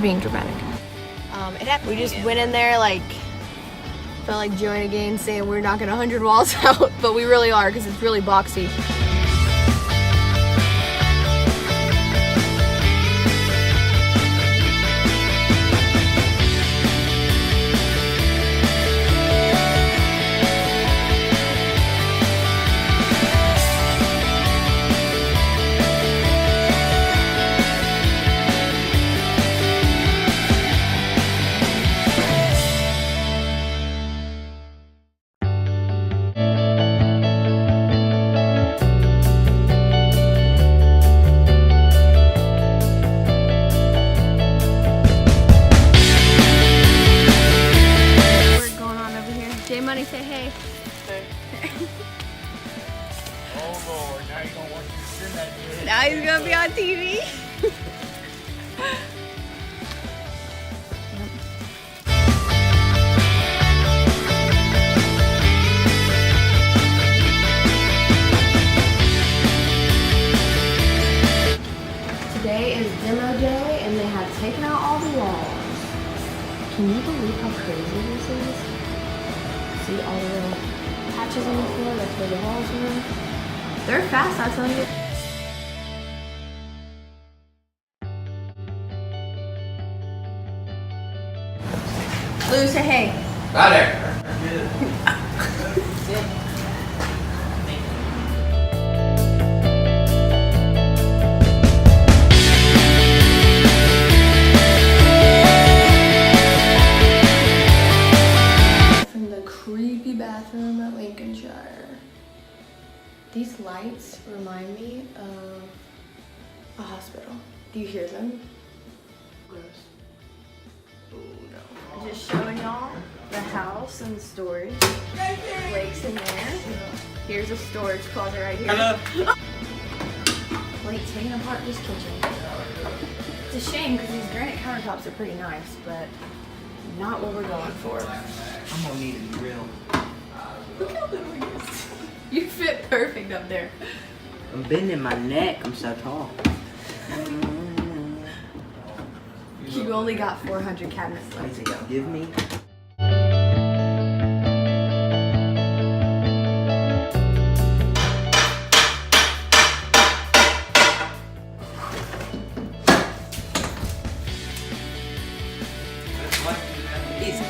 being dramatic. We just went in there like, felt like Joey and Gaines saying we're knocking 100 walls out, but we really are because it's really boxy. Money, say hey. Hey. Oh Lord, now you don't want you to send that dude. Now he's gonna be on TV. Today is demo day and they have taken out all the walls. Can you believe how crazy this is? See all the little patches on the floor, that's where the walls were. They're fast, I'll tell you. Lou, say hey. Hi there. Creepy bathroom at Lincolnshire. These lights remind me of a hospital. Do you hear them? Gross. Oh no. I'm just showing y'all the house and storage. Blake's in there. Here's a storage closet right here. Hello. Blake taking apart this kitchen. It's a shame because these granite countertops are pretty nice, but not what we're going for. I'm gonna need a grill. Look how little he is. You fit perfect up there. I'm bending my neck. I'm so tall. You only got 400 cabinets left to go. Give me. Easy.